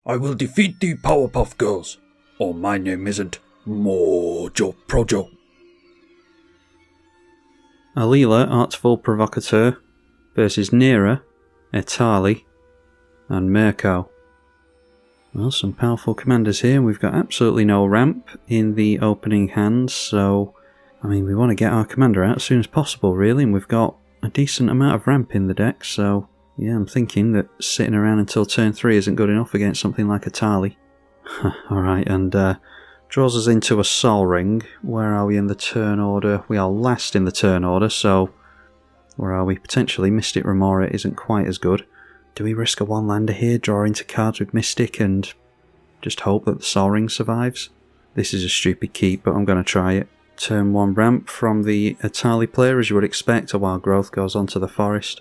I will defeat the Powerpuff Girls, or my name isn't Mojo Projo. Alela Artful Provocateur versus Neera, Etali, and Mirko. Well, some powerful commanders here. We've got absolutely no ramp in the opening hand, so we want to get our commander out as soon as possible, really, and we've got a decent amount of ramp in the deck, so yeah, I'm thinking that sitting around until turn 3 isn't good enough against something like Etali. Alright, and draws us into a Sol Ring. Where are we in the turn order? We are last in the turn order, so where are we? Potentially Mystic Remora isn't quite as good. Do we risk a one-lander here, draw into cards with Mystic and just hope that the Sol Ring survives? This is a stupid keep, but I'm going to try it. Turn 1 ramp from the Etali player, as you would expect. A Wild Growth goes onto the Forest.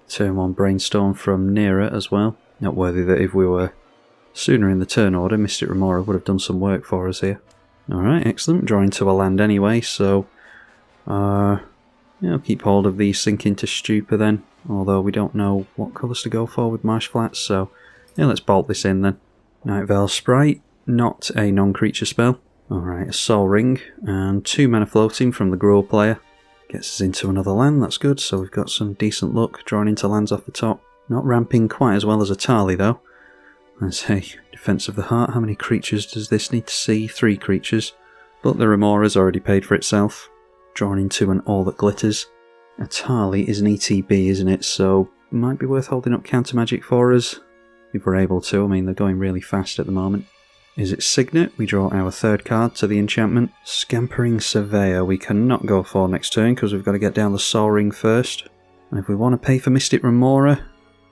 Turn 1 Brainstorm from Neera as well. Noteworthy that if we were sooner in the turn order, Mystic Remora would have done some work for us here. Alright, excellent. Drawing to a land anyway, so yeah, I'll keep hold of the Sink into Stupor then, although we don't know what colours to go for with Marsh Flats, so yeah, let's bolt this in then. Night Veil Sprite, not a non-creature spell. Alright, a Sol Ring, and 2 mana floating from the Gruul player. Gets us into another land, that's good, so we've got some decent luck drawing into lands off the top. Not ramping quite as well as Etali though. Let's say, Defense of the Heart, how many creatures does this need to see? 3 creatures. But the Remora's already paid for itself. Drawn into an All That Glitters. Etali is an ETB, isn't it? So, might be worth holding up Counter Magic for us. If we're able to, they're going really fast at the moment. Is it Signet? We draw our 3rd card to the enchantment. Scampering Surveyor we cannot go for next turn because we've got to get down the Sol Ring first. And if we want to pay for Mystic Remora,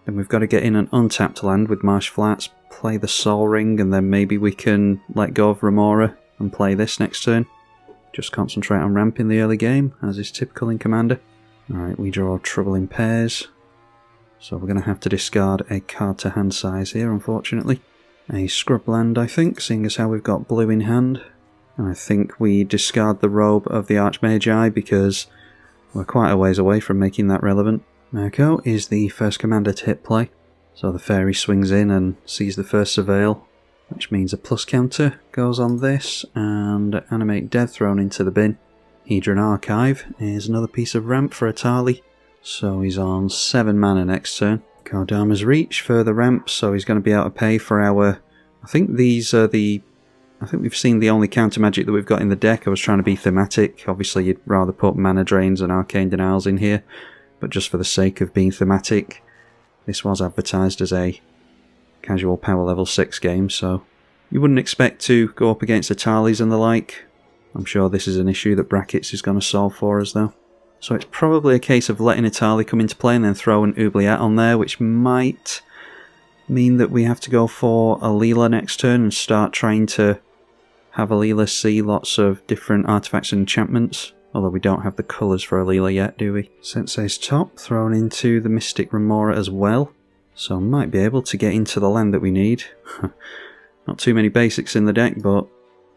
then we've got to get in an untapped land with Marsh Flats, play the Sol Ring, and then maybe we can let go of Remora and play this next turn. Just concentrate on ramp in the early game, as is typical in Commander. Alright, we draw Trouble in Pairs. So we're going to have to discard a card to hand size here, unfortunately. A scrub land, I think, seeing as how we've got blue in hand. And I think we discard the Robe of the Archmagi because we're quite a ways away from making that relevant. Mirko is the first commander to hit play, so the fairy swings in and sees the first Surveil, which means a plus counter goes on this, and Animate Dead thrown into the bin. Hedron Archive is another piece of ramp for Etali, so he's on 7 mana next turn. Kodama's Reach, further ramp, so he's going to be able to pay for our... I think these are the... I think we've seen the only counter magic that we've got in the deck. I was trying to be thematic. Obviously you'd rather put Mana Drains and Arcane Denials in here, but just for the sake of being thematic, this was advertised as a casual power level 6 game, so you wouldn't expect to go up against Etali's and the like. I'm sure this is an issue that Brackets is going to solve for us though. So it's probably a case of letting Etali come into play and then throw an Oubliette on there, which might mean that we have to go for Alela next turn and start trying to have Alela see lots of different artifacts and enchantments. Although we don't have the colours for Alela yet, do we? Sensei's Top thrown into the Mystic Remora as well, so might be able to get into the land that we need. Not too many basics in the deck, but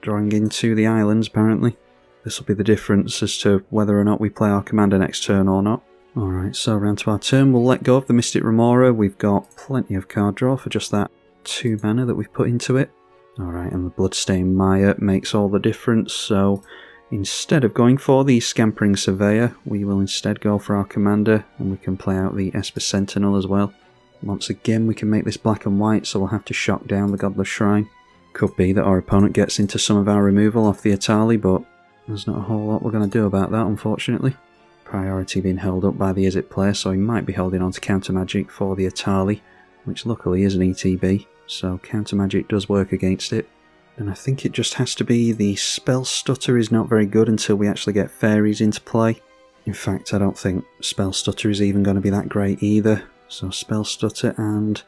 drawing into the islands apparently. This will be the difference as to whether or not we play our commander next turn or not. Alright, so round to our turn, we'll let go of the Mystic Remora. We've got plenty of card draw for just that 2 mana that we've put into it. Alright, and the Bloodstained Maya makes all the difference, so instead of going for the Scampering Surveyor, we will instead go for our commander, and we can play out the Esper Sentinel as well. Once again, we can make this black and white, so we'll have to shock down the Godless Shrine. Could be that our opponent gets into some of our removal off the Etali, but there's not a whole lot we're going to do about that, unfortunately. Priority being held up by the Izzet player, so he might be holding on to Counter Magic for the Etali, which luckily is an ETB, so Counter Magic does work against it. And I think it just has to be the Spell Stutter is not very good until we actually get fairies into play. In fact, I don't think Spell Stutter is even going to be that great either. So Spell Stutter and...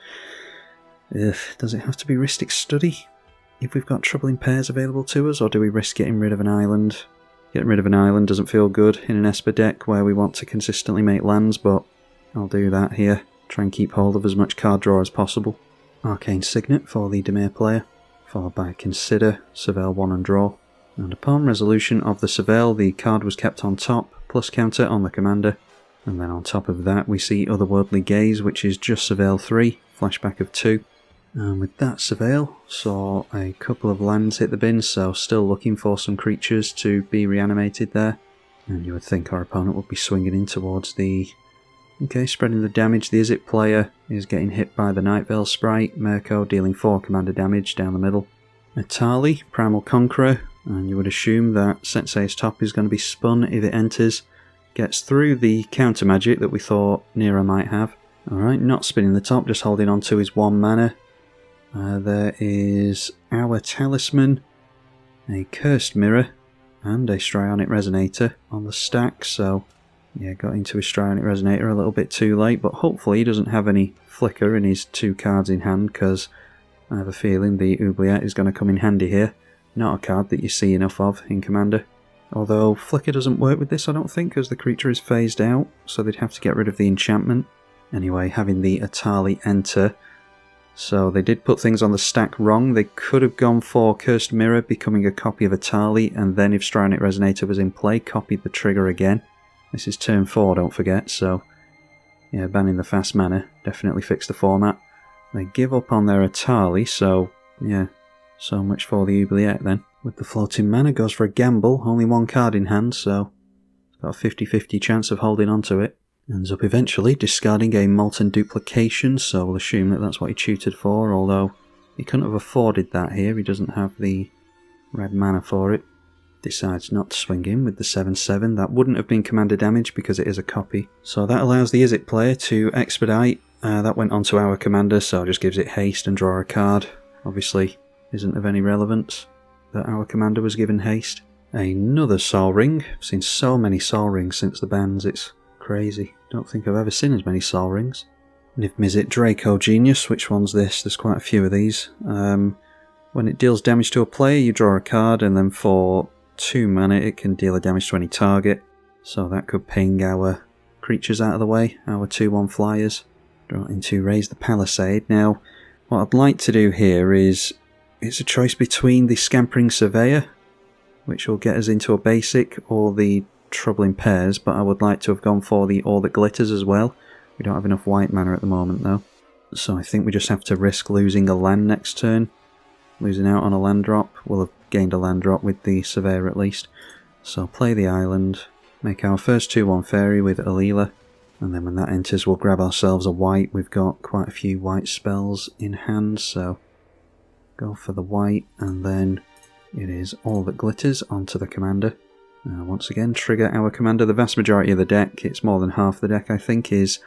does it have to be Rhystic Study if we've got Trouble in Pairs available to us, or do we risk getting rid of an island? Getting rid of an island doesn't feel good in an Esper deck where we want to consistently make lands, but I'll do that here. Try and keep hold of as much card draw as possible. Arcane Signet for the Dimir player, followed by Consider, Surveil 1 and draw. And upon resolution of the Surveil, the card was kept on top, plus counter on the commander. And then on top of that we see Otherworldly Gaze, which is just Surveil 3, flashback of 2. And with that, Surveil saw a couple of lands hit the bin, so still looking for some creatures to be reanimated there. And you would think our opponent would be swinging in towards the... Okay, spreading the damage. The Izzet player is getting hit by the Night Veil Sprite. Mirko dealing 4 commander damage down the middle. Etali, Primal Conqueror, and you would assume that Sensei's Top is going to be spun if it enters. Gets through the counter magic that we thought Neera might have. Alright, not spinning the top, just holding on to his 1 mana. There is our Talisman, a Cursed Mirror, and a Strionic Resonator on the stack, so yeah, got into his Strionic Resonator a little bit too late, but hopefully he doesn't have any flicker in his 2 cards in hand, because I have a feeling the Oubliette is going to come in handy here. Not a card that you see enough of in Commander. Although flicker doesn't work with this, I don't think, because the creature is phased out, so they'd have to get rid of the enchantment. Anyway, having the Etali enter. So they did put things on the stack wrong. They could have gone for Cursed Mirror, becoming a copy of Etali, and then if Strionic Resonator was in play, copied the trigger again. This is turn 4, don't forget, so yeah, banning the fast mana definitely fixed the format. They give up on their Etali, so yeah, so much for the Oubliette then. With the floating mana, goes for a gamble, only 1 card in hand, so it's got a 50-50 chance of holding on to it. Ends up eventually discarding a Molten Duplication, so we'll assume that that's what he tutored for, although he couldn't have afforded that here, he doesn't have the red mana for it. Decides not to swing in with the 7/7, that wouldn't have been commander damage because it is a copy. So that allows the Izzet player to expedite, that went onto our commander, so just gives it haste and draw a card. Obviously isn't of any relevance that our commander was given haste. Another Sol Ring, I've seen so many Sol Rings since the bans, it's crazy. Don't think I've ever seen as many Sol Rings. Niv Mizzet Draco Genius, which one's this? There's quite a few of these. When it deals damage to a player, you draw a card, and then for 2 mana it can deal a damage to any target. So that could ping our creatures out of the way, our 2/1 flyers. Draw into Raise the Palisade. Now, what I'd like to do here is, it's a choice between the Scampering Surveyor, which will get us into a basic, or the Troubling Pairs, but I would like to have gone for the All That Glitters as well. We don't have enough white mana at the moment though, so I think we just have to risk losing a land next turn. Losing out on a land drop. We'll have gained a land drop with the Surveyor at least. So play the island, make our first 2/1 fairy with Alela, and then when that enters we'll grab ourselves a white. We've got quite a few white spells in hand, so go for the white, and then it is All That Glitters onto the commander. Once again, trigger our commander. The vast majority of the deck, it's more than half the deck I think, is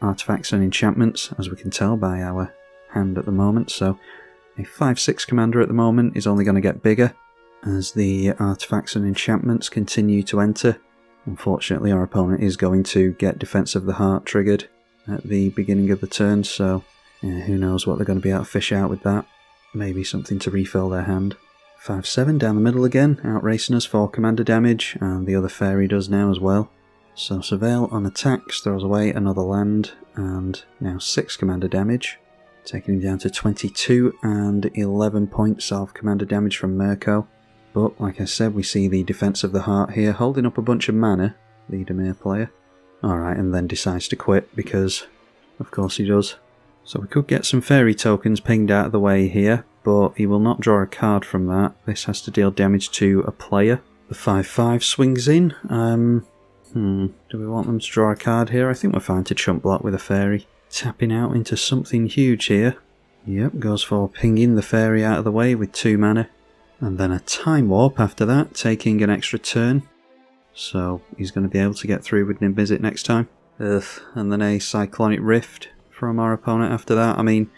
artifacts and enchantments, as we can tell by our hand at the moment. So a 5/6 commander at the moment is only going to get bigger as the artifacts and enchantments continue to enter. Unfortunately, our opponent is going to get Defense of the Heart triggered at the beginning of the turn, so yeah, who knows what they're going to be able to fish out with that. Maybe something to refill their hand. 5/7 down the middle again, outracing us for commander damage, and the other fairy does now as well. So Surveil on attacks, throws away another land, and now 6 commander damage, taking him down to 22 and 11 points of commander damage from Mirko. But like I said, we see the Defense of the Heart here, holding up a bunch of mana, the Dimir player. Alright, and then decides to quit, because of course he does. So we could get some fairy tokens pinged out of the way here, but he will not draw a card from that. This has to deal damage to a player. The 5/5 swings in. Do we want them to draw a card here? I think we're fine to chump block with a fairy. Tapping out into something huge here. Yep, goes for pinging the fairy out of the way with 2 mana. And then a Time Warp after that, taking an extra turn. So he's going to be able to get through with Niv Mizzet next time. And then a Cyclonic Rift from our opponent after that. I mean,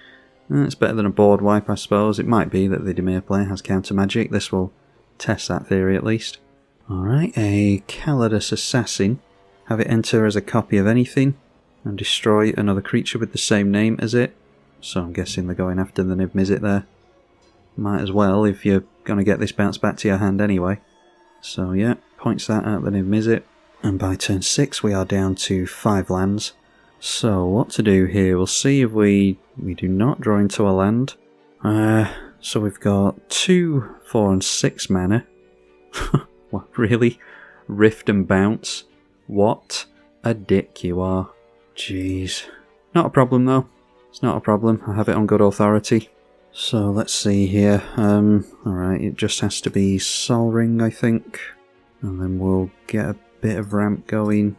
it's better than a board wipe, I suppose. It might be that the Dimir player has counter magic. This will test that theory at least. Alright, a Calidus Assassin. Have it enter as a copy of anything and destroy another creature with the same name as it. So I'm guessing they're going after the Niv Mizzet there. Might as well if you're going to get this bounce back to your hand anyway. So yeah, points that at the Niv Mizzet. And by turn 6 we are down to 5 lands. So what to do here? We'll see if we do not draw into a land. So we've got 2, 4 and 6 mana. What, really? Rift and bounce? What a dick you are. Jeez. Not a problem though. It's not a problem, I have it on good authority. So let's see here. Alright, it just has to be Sol Ring, I think. And then we'll get a bit of ramp going.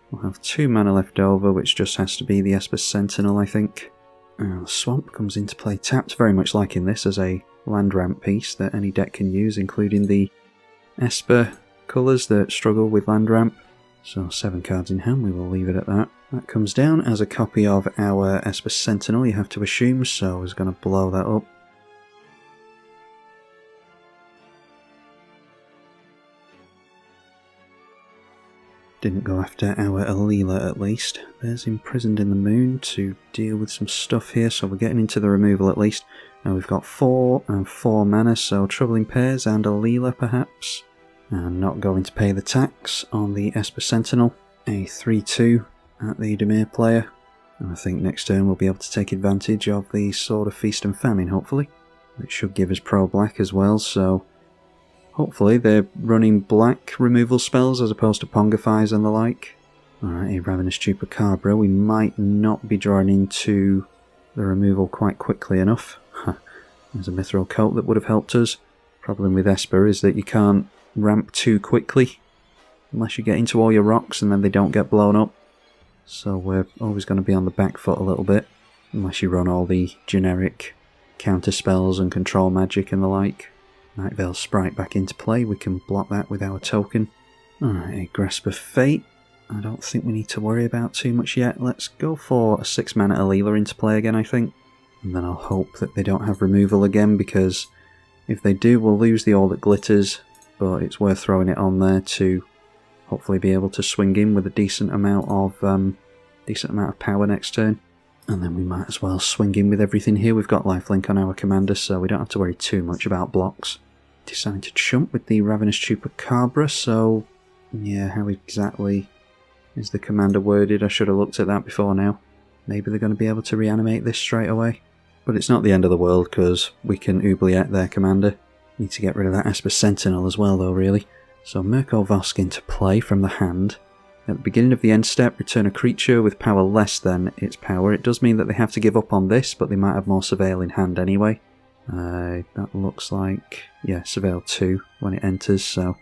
We'll have 2 mana left over, which just has to be the Esper Sentinel, I think. Swamp comes into play tapped, very much liking this as a land ramp piece that any deck can use, including the Esper colours that struggle with land ramp. So 7 cards in hand, we will leave it at that. That comes down as a copy of our Esper Sentinel, you have to assume, so I was going to blow that up. Didn't go after our Alela at least. There's Imprisoned in the Moon to deal with some stuff here, so we're getting into the removal at least. Now we've got 4 and 4 mana, so Troubling Pairs and Alela perhaps. And not going to pay the tax on the Esper Sentinel. A 3-2 at the Dimir player. And I think next turn we'll be able to take advantage of the Sword of Feast and Famine, hopefully. It should give us pro-black as well, so hopefully they're running black removal spells as opposed to Pongifies and the like. Alright, a Ravenous Chupacabra. We might not be drawing into the removal quite quickly enough. There's a Mithril Coat that would have helped us. Problem with Esper is that you can't ramp too quickly unless you get into all your rocks and then they don't get blown up. So we're always going to be on the back foot a little bit, unless you run all the generic counter spells and control magic and the like. Night Veil Sprite back into play, we can block that with our token. Alright, a Grasp of Fate. I don't think we need to worry about too much yet. Let's go for a 6 mana Alela into play again, I think. And then I'll hope that they don't have removal again, because if they do, we'll lose the All That Glitters, but it's worth throwing it on there to hopefully be able to swing in with a decent amount of power next turn. And then we might as well swing in with everything here. We've got lifelink on our commander, so we don't have to worry too much about blocks. Deciding to chump with the Ravenous Chupacabra, so yeah, how exactly is the commander worded? I should have looked at that before now. Maybe they're going to be able to reanimate this straight away. But it's not the end of the world, because we can oubliette their commander. Need to get rid of that Esper Sentinel as well though, really. So Mirko Vosk into play from the hand. At the beginning of the end step, return a creature with power less than its power. It does mean that they have to give up on this, but they might have more Surveil in hand anyway. That looks like, yeah, Surveil 2 when it enters, so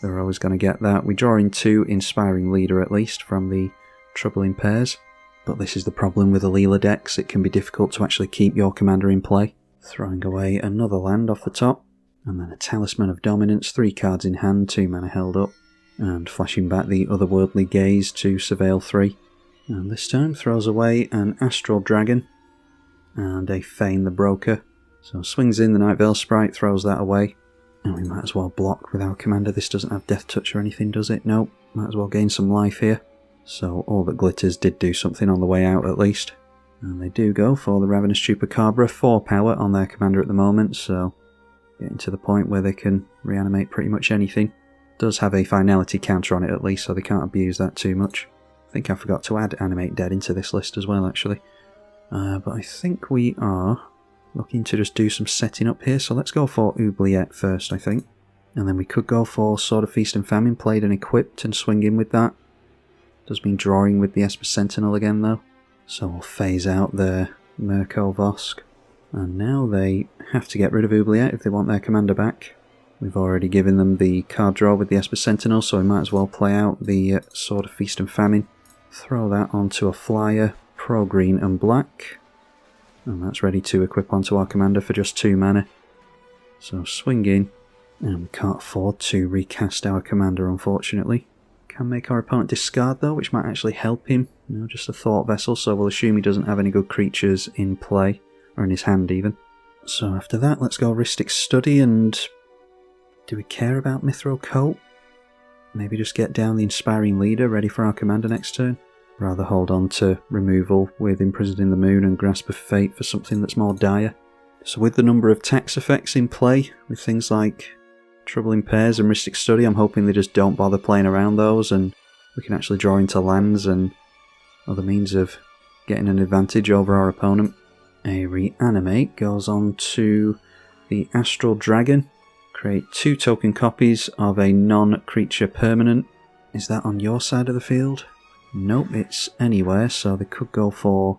they're always going to get that. We draw in 2 Inspiring Leader at least from the Troubling Pairs. But this is the problem with Alela decks, it can be difficult to actually keep your commander in play. Throwing away another land off the top. And then a Talisman of Dominance, 3 cards in hand, 2 mana held up. And flashing back the Otherworldly Gaze to Surveil 3. And this time throws away an Astral Dragon and a Feign the Broker. So swings in the Night Veil Sprite, throws that away. And we might as well block with our commander. This doesn't have Death Touch or anything, does it? Nope. Might as well gain some life here. So All That Glitters did do something on the way out at least. And they do go for the Ravenous Chupacabra, 4 power on their commander at the moment, so getting to the point where they can reanimate pretty much anything. Does have a finality counter on it at least, so they can't abuse that too much. I think I forgot to add Animate Dead into this list as well, actually. But I think we are looking to just do some setting up here, so let's go for Oubliette first, I think. And then we could go for Sword of Feast and Famine, played and equipped, and swing in with that. Does mean drawing with the Esper Sentinel again, though. So we'll phase out the Mirko Vosk. And now they have to get rid of Oubliette if they want their commander back. We've already given them the card draw with the Esper Sentinel, so we might as well play out the Sword of Feast and Famine. Throw that onto a flyer, pro green and black. And that's ready to equip onto our commander for just 2 mana. So swing in, and we can't afford to recast our commander, unfortunately. Can make our opponent discard though, which might actually help him. You know, just a thought vessel, so we'll assume he doesn't have any good creatures in play, or in his hand even. So after that, let's go Ristic Study, and do we care about Mithril Coat? Maybe just get down the Inspiring Leader, ready for our commander next turn. Rather hold on to removal with Imprisoned in the Moon and Grasp of Fate for something that's more dire. So with the number of tax effects in play, with things like Troubling Pairs and Ristic Study, I'm hoping they just don't bother playing around those, and we can actually draw into lands and other means of getting an advantage over our opponent. A Reanimate goes on to the Astral Dragon. Create 2 token copies of a non-creature permanent. Is that on your side of the field? Nope, it's anywhere, so they could go for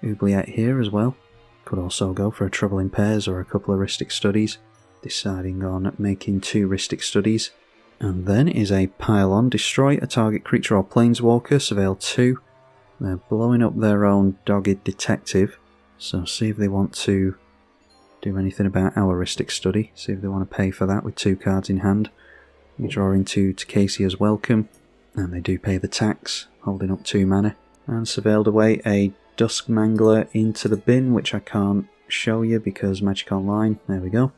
Oubliette here as well. Could also go for a Trouble in Pairs or a couple of Rhystic Studies. Deciding on making 2 Rhystic Studies. And then is a Pile-On. Destroy a target creature or planeswalker. Surveil 2. They're blowing up their own Dogged Detective. So see if they want to do anything about our Rhystic Study. See if they want to pay for that with 2 cards in hand. We draw into Takesia's Welcome. And they do pay the tax, holding up 2 mana. And surveilled away a Duskmangler into the bin, which I can't show you because Magic Online. There we go.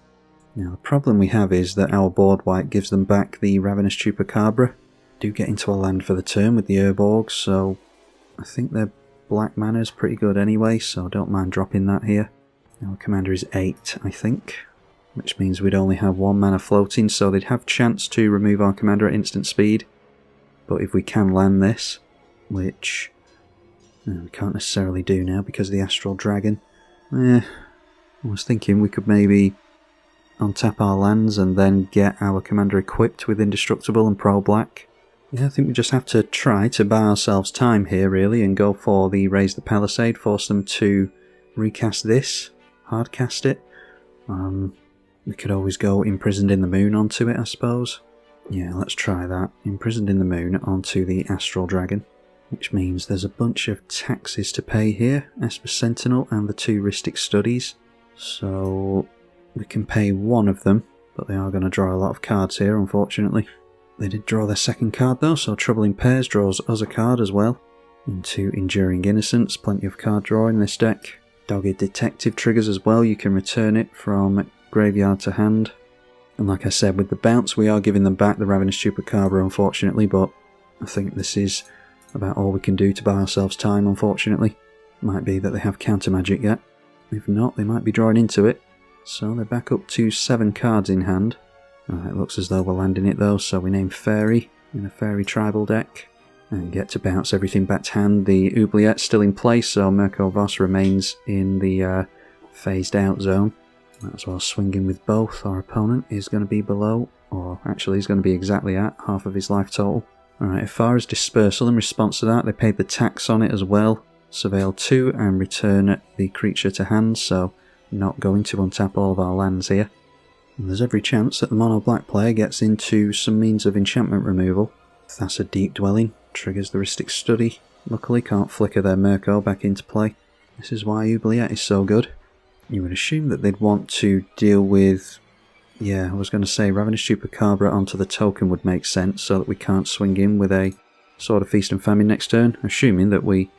Now the problem we have is that our board wipe gives them back the Ravenous Chupacabra. Do get into a land for the turn with the Urborg, so I think their black mana is pretty good anyway, so don't mind dropping that here. Our commander is 8, I think, which means we'd only have 1 mana floating, so they'd have chance to remove our commander at instant speed. But if we can land this, which we can't necessarily do now because of the Astral Dragon, I was thinking we could maybe untap our lands and then get our commander equipped with Indestructible and Pro-Black. Yeah, I think we just have to try to buy ourselves time here really and go for the Raise the Palisade, force them to recast this, hardcast it. We could always go Imprisoned in the Moon onto it, I suppose. Yeah, let's try that. Imprisoned in the Moon onto the Astral Dragon, which means there's a bunch of taxes to pay here, Esper Sentinel and the 2 Rhystic Studies. So we can pay 1 of them, but they are going to draw a lot of cards here, unfortunately. They did draw their second card though, so Trouble in Pairs draws us a card as well. Into Enduring Innocence, plenty of card draw in this deck. Dogged Detective triggers as well, you can return it from graveyard to hand. And like I said, with the bounce we are giving them back the Ravenous Chupacabra unfortunately, but I think this is about all we can do to buy ourselves time unfortunately. Might be that they have counter magic yet. If not, they might be drawing into it. So they're back up to 7 cards in hand. It looks as though we're landing it though, so we name Fairy in a Fairy tribal deck. And get to bounce everything back to hand. The Oubliette's still in place, so Mirko Voss remains in the phased out zone. Might as well swing in with both. Our opponent is going to be below, or actually he's going to be exactly at half of his life total. Alright, as far as dispersal, in response to that, they paid the tax on it as well. Surveil 2 and return the creature to hand, so not going to untap all of our lands here. And there's every chance that the mono black player gets into some means of enchantment removal. Thassa Deep Dwelling triggers the Rhystic Study. Luckily can't flicker their Mirko back into play. This is why Oubliette is so good. You would assume that they'd want to deal with, yeah, I was going to say Ravenous Chupacabra onto the token would make sense so that we can't swing in with a Sword of Feast and Famine next turn, assuming that we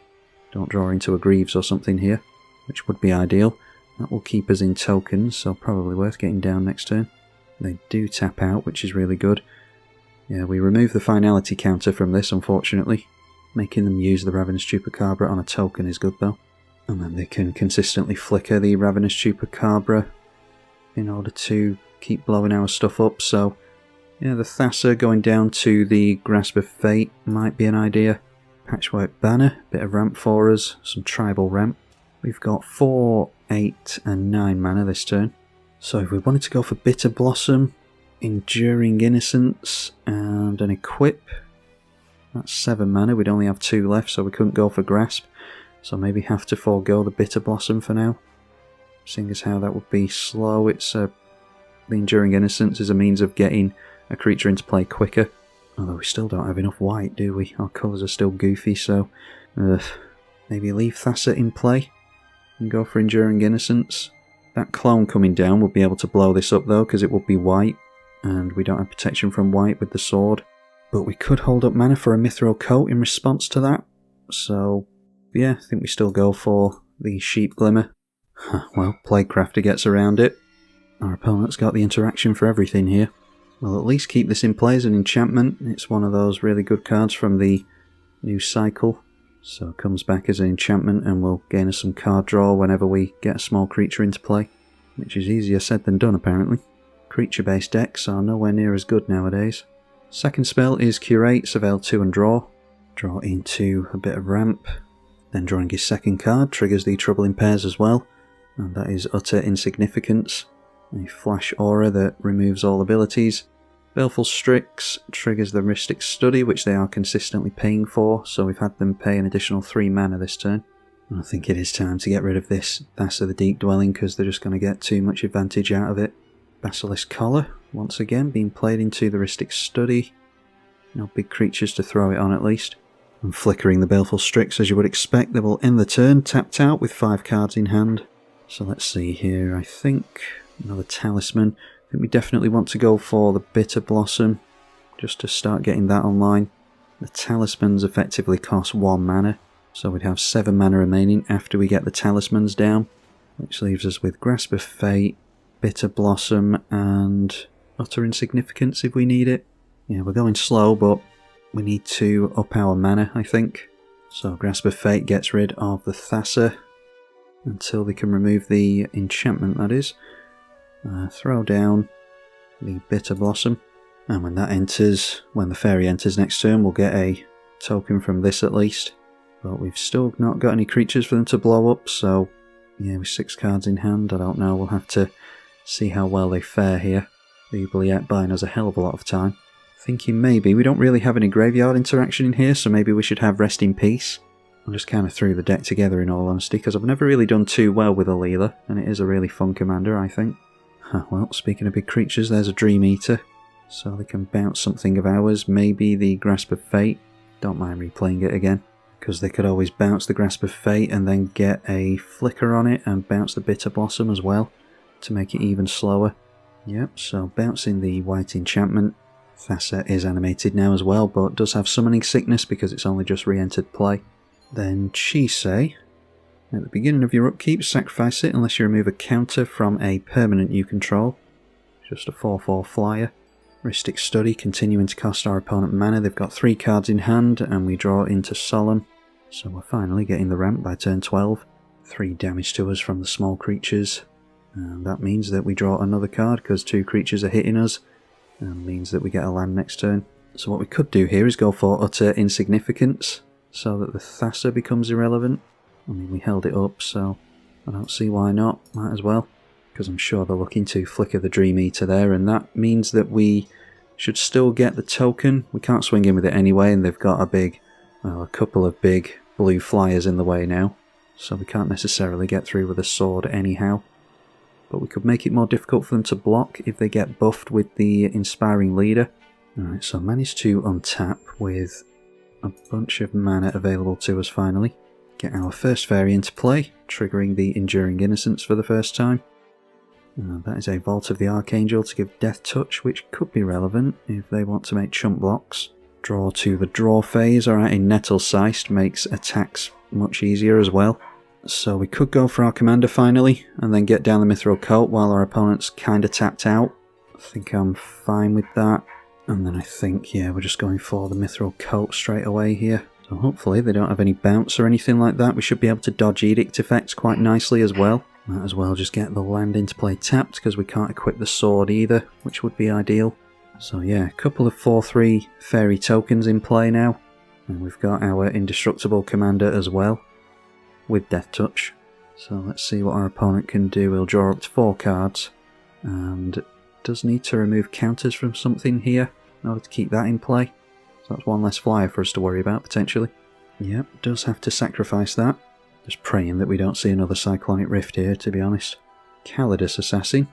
don't draw into a Greaves or something here, which would be ideal. That will keep us in tokens, so probably worth getting down next turn. They do tap out, which is really good. Yeah, we remove the finality counter from this, unfortunately. Making them use the Ravenous Chupacabra on a token is good though. And then they can consistently flicker the Ravenous Chupacabra in order to keep blowing our stuff up, so yeah, the Thassa going down to the Grasp of Fate might be an idea. Patchwork Banner, bit of ramp for us, some tribal ramp. We've got 4, 8 and 9 mana this turn. So if we wanted to go for Bitter Blossom, Enduring Innocence and an Equip, that's 7 mana, we'd only have 2 left so we couldn't go for Grasp. So maybe have to forego the Bitter Blossom for now. Seeing as how that would be slow, it's the Enduring Innocence is a means of getting a creature into play quicker. Although we still don't have enough white, do we? Our colours are still goofy, so maybe leave Thassa in play and go for Enduring Innocence. That clone coming down would be able to blow this up though, because it would be white, and we don't have protection from white with the sword. But we could hold up mana for a Mithril Coat in response to that, so yeah, I think we still go for the Sheep Glimmer. Well, Plaguecrafter gets around it. Our opponent's got the interaction for everything here. We'll at least keep this in play as an enchantment. It's one of those really good cards from the new cycle. So it comes back as an enchantment and will gain us some card draw whenever we get a small creature into play. Which is easier said than done apparently. Creature-based decks are nowhere near as good nowadays. Second spell is Curate, Surveil 2 and draw. Draw into a bit of ramp. Then drawing his second card triggers the Trouble in Pairs as well, and that is Utter Insignificance. A flash aura that removes all abilities. Baleful Strix triggers the Rhystic Study, which they are consistently paying for, so we've had them pay an additional 3 mana this turn. I think it is time to get rid of this Thassa the Deep Dwelling because they're just going to get too much advantage out of it. Basilisk Collar, once again, being played into the Ristic Study. No big creatures to throw it on at least. And flickering the Baleful Strix, as you would expect, they will end the turn tapped out with 5 cards in hand. So let's see here, I think another Talisman. I think we definitely want to go for the Bitter Blossom, just to start getting that online. The Talismans effectively cost 1 mana, so we'd have 7 mana remaining after we get the Talismans down, which leaves us with Grasp of Fate, Bitter Blossom, and Utter Insignificance if we need it. Yeah, we're going slow, but we need to up our mana, I think. So Grasp of Fate gets rid of the Thassa until they can remove the enchantment, that is. Throw down the Bitter Blossom, and when that enters, when the fairy enters next turn, we'll get a token from this at least. But we've still not got any creatures for them to blow up, so yeah, with 6 cards in hand, I don't know, we'll have to see how well they fare here. The Oubliette buying us a hell of a lot of time. Thinking maybe, we don't really have any graveyard interaction in here, so maybe we should have Rest in Peace. I just kind of threw the deck together in all honesty, because I've never really done too well with Alela, and it is a really fun commander, I think. Well, speaking of big creatures, there's a Dream Eater, so they can bounce something of ours, maybe the Grasp of Fate. Don't mind replaying it again, because they could always bounce the Grasp of Fate and then get a Flicker on it and bounce the Bitter Blossom as well, to make it even slower. Yep, so bouncing the white enchantment. Thassa is animated now as well, but does have Summoning Sickness because it's only just re-entered play. Then Chisei. At the beginning of your upkeep, sacrifice it unless you remove a counter from a permanent you control. Just a 4/4 flyer. Ristic Study, continuing to cost our opponent mana. They've got 3 cards in hand, and we draw into Solemn. So we're finally getting the ramp by turn 12. 3 damage to us from the small creatures. And that means that we draw another card because 2 creatures are hitting us. And means that we get a land next turn. So what we could do here is go for Utter Insignificance, so that the Thassa becomes irrelevant. I mean, we held it up, so I don't see why not. Might as well, because I'm sure they're looking to flicker the Dream Eater there, and that means that we should still get the token. We can't swing in with it anyway, and they've got a couple of big blue flyers in the way now, so we can't necessarily get through with a sword anyhow. But we could make it more difficult for them to block if they get buffed with the Inspiring Leader. Alright, so managed to untap with a bunch of mana available to us finally. Get our first fairy into play, triggering the Enduring Innocence for the first time. That is a Vault of the Archangel to give Death Touch, which could be relevant if they want to make chump blocks. Draw to the draw phase. Alright, in Nettle Seist makes attacks much easier as well. So we could go for our commander finally, and then get down the Mithril Cult while our opponent's kinda tapped out. I think I'm fine with that. And then I think, yeah, we're just going for the Mithril Cult straight away here. So hopefully they don't have any bounce or anything like that. We should be able to dodge Edict effects quite nicely as well. Might as well just get the land into play tapped, because we can't equip the sword either, which would be ideal. So yeah, a couple of 4/3 fairy tokens in play now. And we've got our indestructible commander as well, with Death Touch. So let's see what our opponent can do. He'll draw up to 4 cards, and does need to remove counters from something here in order to keep that in play. So that's 1 less flyer for us to worry about potentially. Yep, does have to sacrifice that. Just praying that we don't see another Cyclonic Rift here, to be honest. Calidus Assassin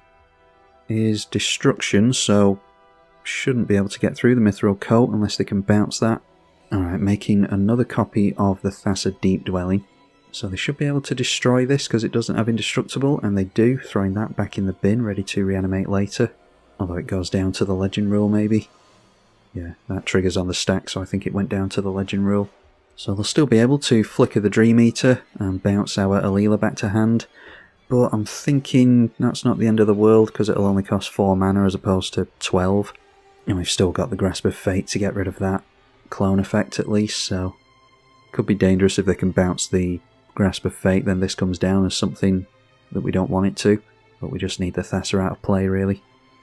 is destruction, so shouldn't be able to get through the Mithril Cult unless they can bounce that. Alright, making another copy of the Thassa Deep Dwelling. So they should be able to destroy this because it doesn't have indestructible, and they do, throwing that back in the bin, ready to reanimate later. Although it goes down to the legend rule maybe. Yeah, that triggers on the stack, so I think it went down to the legend rule. So they'll still be able to flicker the Dream Eater and bounce our Alela back to hand. But I'm thinking that's not the end of the world because it'll only cost 4 mana as opposed to 12. And we've still got the Grasp of Fate to get rid of that clone effect at least, so could be dangerous if they can bounce the Grasp of Fate, then this comes down as something that we don't want it to, but we just need the Thassa out of play really.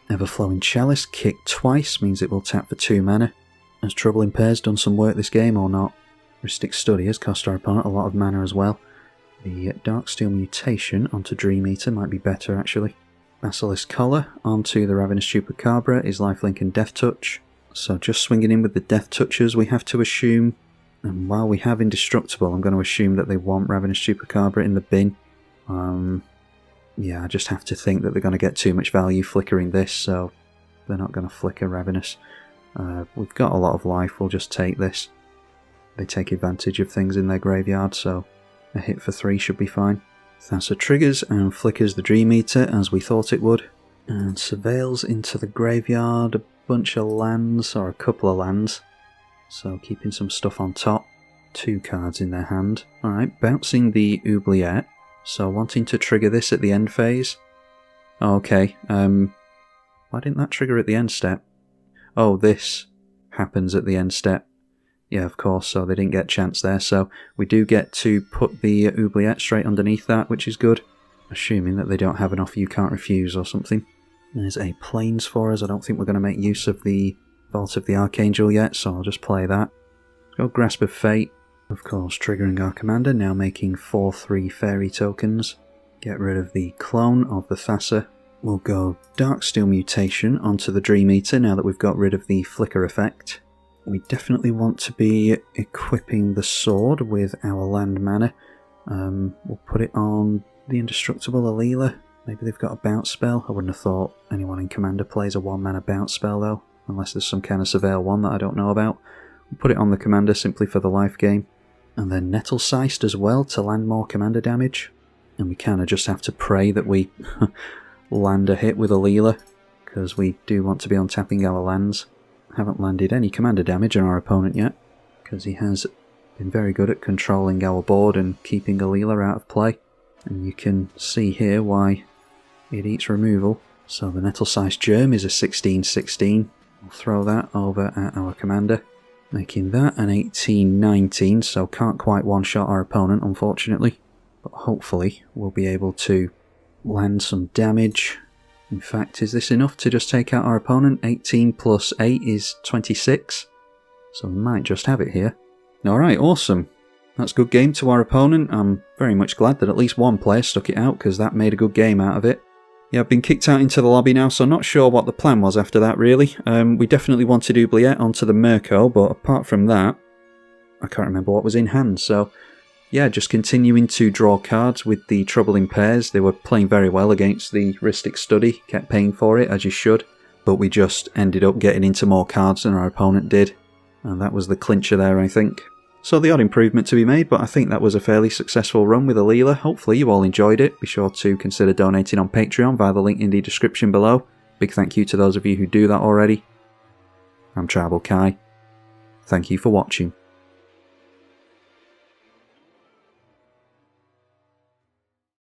Everflowing Chalice, kicked twice, means it will tap for 2 mana. Has Trouble in Pairs done some work this game or not? Ristic Study has cost our opponent a lot of mana as well. The Darksteel Mutation onto Dream Eater might be better actually. Basilisk Collar onto the Ravenous Chupacabra is lifelink and Death Touch. So just swinging in with the Death Touches we have to assume. And while we have Indestructible, I'm going to assume that they want Ravenous Chupacabra in the bin. Yeah, I just have to think that they're going to get too much value flickering this, so they're not going to flicker Ravenous. We've got a lot of life, we'll just take this. They take advantage of things in their graveyard, so a hit for 3 should be fine. Thassa triggers and flickers the Dream Eater as we thought it would. And surveils into the graveyard a bunch of lands, or a couple of lands. So keeping some stuff on top. 2 cards in their hand. Alright, bouncing the Oubliette. So wanting to trigger this at the end phase. Oh, okay, why didn't that trigger at the end step? Oh, this happens at the end step. Yeah, of course, so they didn't get a chance there. So we do get to put the Oubliette straight underneath that, which is good. Assuming that they don't have an offer you can't refuse or something. There's a Plains for us. I don't think we're going to make use of the Vault of the Archangel yet, so I'll just play that. Go Grasp of Fate. Of course, triggering our commander, now making 4/3 fairy tokens. Get rid of the clone of the Thassa. We'll go Darksteel Mutation onto the Dream Eater now that we've got rid of the flicker effect. We definitely want to be equipping the sword with our land mana. We'll put it on the Indestructible Alela. Maybe they've got a bounce spell. I wouldn't have thought anyone in Commander plays a 1 mana bounce spell though, unless there's some kind of Surveil one that I don't know about. We'll put it on the Commander simply for the life gain. And then Nettle Seist as well to land more Commander damage. And we kind of just have to pray that we land a hit with Alela, because we do want to be untapping our lands. Haven't landed any Commander damage on our opponent yet, because he has been very good at controlling our board and keeping Alela out of play. And you can see here why it eats removal. So the Nettle Seist Germ is a 16/16. We'll throw that over at our commander, making that an 18/19, so can't quite one-shot our opponent, unfortunately. But hopefully we'll be able to land some damage. In fact, is this enough to just take out our opponent? 18 plus 8 is 26, so we might just have it here. Alright, awesome. That's a good game to our opponent. I'm very much glad that at least one player stuck it out, because that made a good game out of it. Yeah, I've been kicked out into the lobby now, so I'm not sure what the plan was after that, really. We definitely wanted Oubliette onto the Mirko, but apart from that, I can't remember what was in hand. So, yeah, just continuing to draw cards with the Trouble in Pairs. They were playing very well against the Rhystic Study, kept paying for it, as you should. But we just ended up getting into more cards than our opponent did. And that was the clincher there, I think. So the odd improvement to be made, but I think that was a fairly successful run with Alela. Hopefully you all enjoyed it. Be sure to consider donating on Patreon via the link in the description below. Big thank you to those of you who do that already. I'm tribalkai. Thank you for watching.